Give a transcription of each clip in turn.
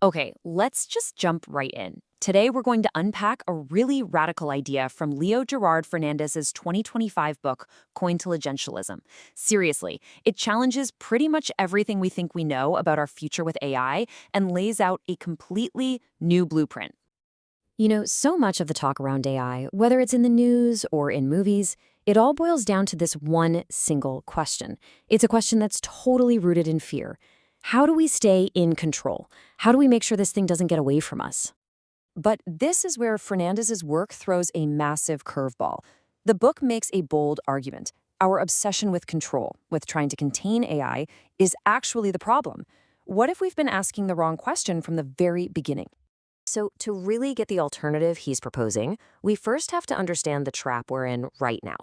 Okay, let's just jump right in. Today, we're going to unpack a really radical idea from Leo Gerard Fernandez's 2025 book, Cointelligentialism. Seriously, it challenges pretty much everything we think we know about our future with AI and lays out a completely new blueprint. So much of the talk around AI, whether it's in the news or in movies, it all boils down to this one single question. It's a question that's totally rooted in fear. How do we stay in control? How do we make sure this thing doesn't get away from us? But this is where Fernandez's work throws a massive curveball. The book makes a bold argument. Our obsession with control, with trying to contain AI, is actually the problem. What if we've been asking the wrong question from the very beginning? So, to really get the alternative he's proposing, we first have to understand the trap we're in right now.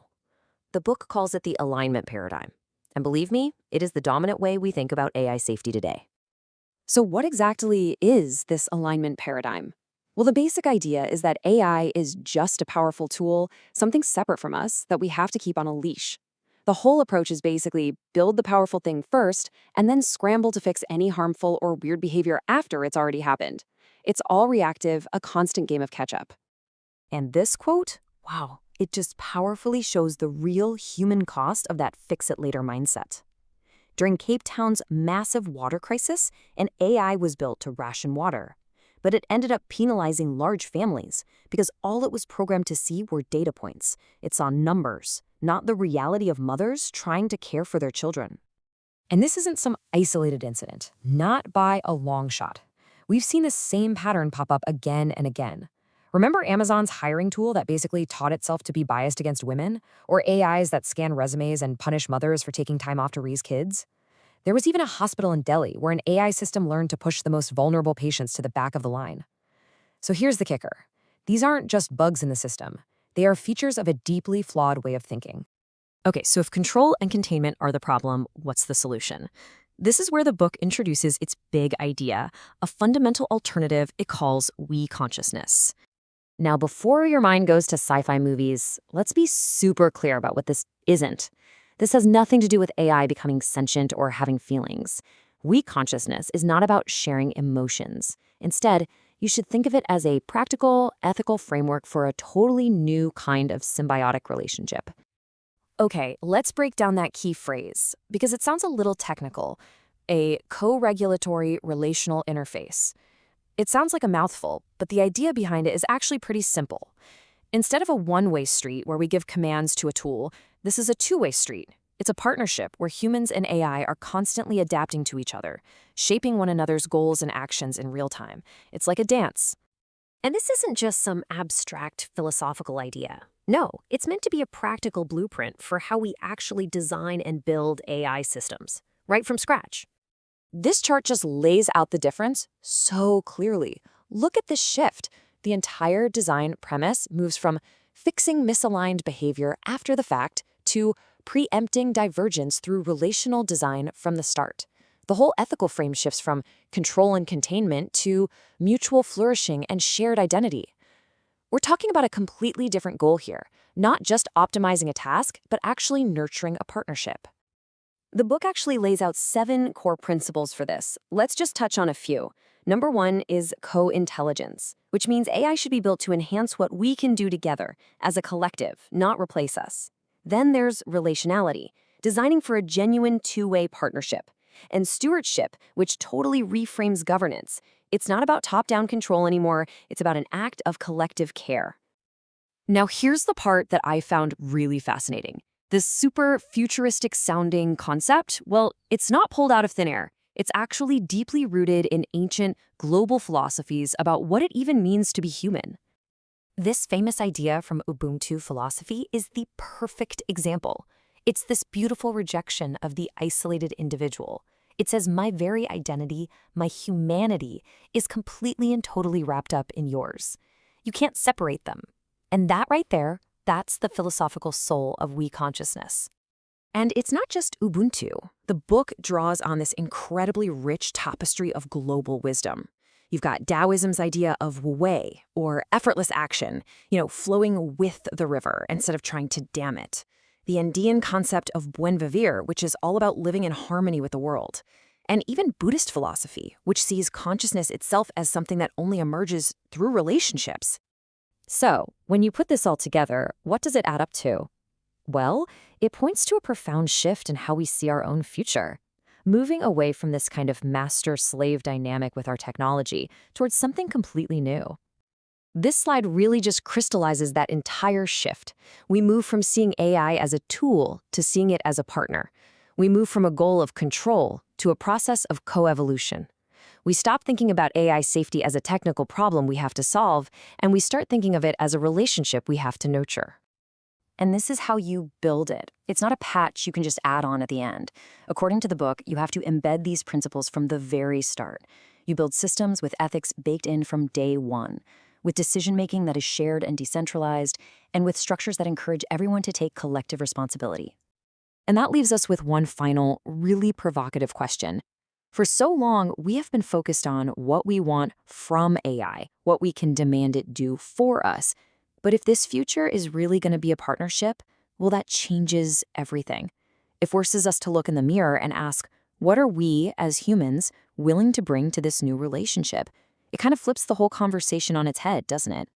The book calls it the alignment paradigm. And believe me, it is the dominant way we think about AI safety today. So what exactly is this alignment paradigm? Well, the basic idea is that AI is just a powerful tool, something separate from us that we have to keep on a leash. The whole approach is basically build the powerful thing first and then scramble to fix any harmful or weird behavior after it's already happened. It's all reactive, a constant game of catch-up. And this quote, wow, it just powerfully shows the real human cost of that fix-it-later mindset. During Cape Town's massive water crisis, an AI was built to ration water. But it ended up penalizing large families because all it was programmed to see were data points. It saw numbers, not the reality of mothers trying to care for their children. And this isn't some isolated incident, not by a long shot. We've seen this same pattern pop up again and again. Remember Amazon's hiring tool that basically taught itself to be biased against women? Or AIs that scan resumes and punish mothers for taking time off to raise kids? There was even a hospital in Delhi where an AI system learned to push the most vulnerable patients to the back of the line. So here's the kicker. These aren't just bugs in the system. They are features of a deeply flawed way of thinking. Okay, so if control and containment are the problem, what's the solution? This is where the book introduces its big idea, a fundamental alternative it calls we consciousness. Now, before your mind goes to sci-fi movies, let's be super clear about what this isn't. This has nothing to do with AI becoming sentient or having feelings. We consciousness is not about sharing emotions. Instead, you should think of it as a practical, ethical framework for a totally new kind of symbiotic relationship. Okay, let's break down that key phrase, because it sounds a little technical. A co-regulatory relational interface. It sounds like a mouthful, but the idea behind it is actually pretty simple. Instead of a one-way street where we give commands to a tool, this is a two-way street. It's a partnership where humans and AI are constantly adapting to each other, shaping one another's goals and actions in real time. It's like a dance. And this isn't just some abstract philosophical idea. No, it's meant to be a practical blueprint for how we actually design and build AI systems, right from scratch. This chart just lays out the difference so clearly. Look at this shift. The entire design premise moves from fixing misaligned behavior after the fact to preempting divergence through relational design from the start. The whole ethical frame shifts from control and containment to mutual flourishing and shared identity. We're talking about a completely different goal here, not just optimizing a task, but actually nurturing a partnership. The book actually lays out 7 core principles for this. Let's just touch on a few. Number 1 is co-intelligence, which means AI should be built to enhance what we can do together as a collective, not replace us. Then there's relationality, designing for a genuine two-way partnership. And stewardship, which totally reframes governance. It's not about top-down control anymore, it's about an act of collective care. Now here's the part that I found really fascinating. This super futuristic-sounding concept, well, it's not pulled out of thin air. It's actually deeply rooted in ancient global philosophies about what it even means to be human. This famous idea from Ubuntu philosophy is the perfect example. It's this beautiful rejection of the isolated individual. It says my very identity, my humanity, is completely and totally wrapped up in yours. You can't separate them. And that right there, that's the philosophical soul of we consciousness. And it's not just Ubuntu. The book draws on this incredibly rich tapestry of global wisdom. You've got Taoism's idea of wu wei, or effortless action, flowing with the river instead of trying to dam it. The Andean concept of buen vivir, which is all about living in harmony with the world. and even Buddhist philosophy, which sees consciousness itself as something that only emerges through relationships. So, when you put this all together, what does it add up to? Well, it points to a profound shift in how we see our own future, moving away from this kind of master-slave dynamic with our technology towards something completely new. This slide really just crystallizes that entire shift. We move from seeing AI as a tool to seeing it as a partner. We move from a goal of control to a process of co-evolution. We stop thinking about AI safety as a technical problem we have to solve, and we start thinking of it as a relationship we have to nurture. And this is how you build it. It's not a patch you can just add on at the end. According to the book, you have to embed these principles from the very start. You build systems with ethics baked in from day one, with decision-making that is shared and decentralized, and with structures that encourage everyone to take collective responsibility. And that leaves us with one final, really provocative question. For so long, we have been focused on what we want from AI, what we can demand it do for us. But if this future is really going to be a partnership, well, that changes everything. It forces us to look in the mirror and ask, what are we, as humans, willing to bring to this new relationship? It kind of flips the whole conversation on its head, doesn't it?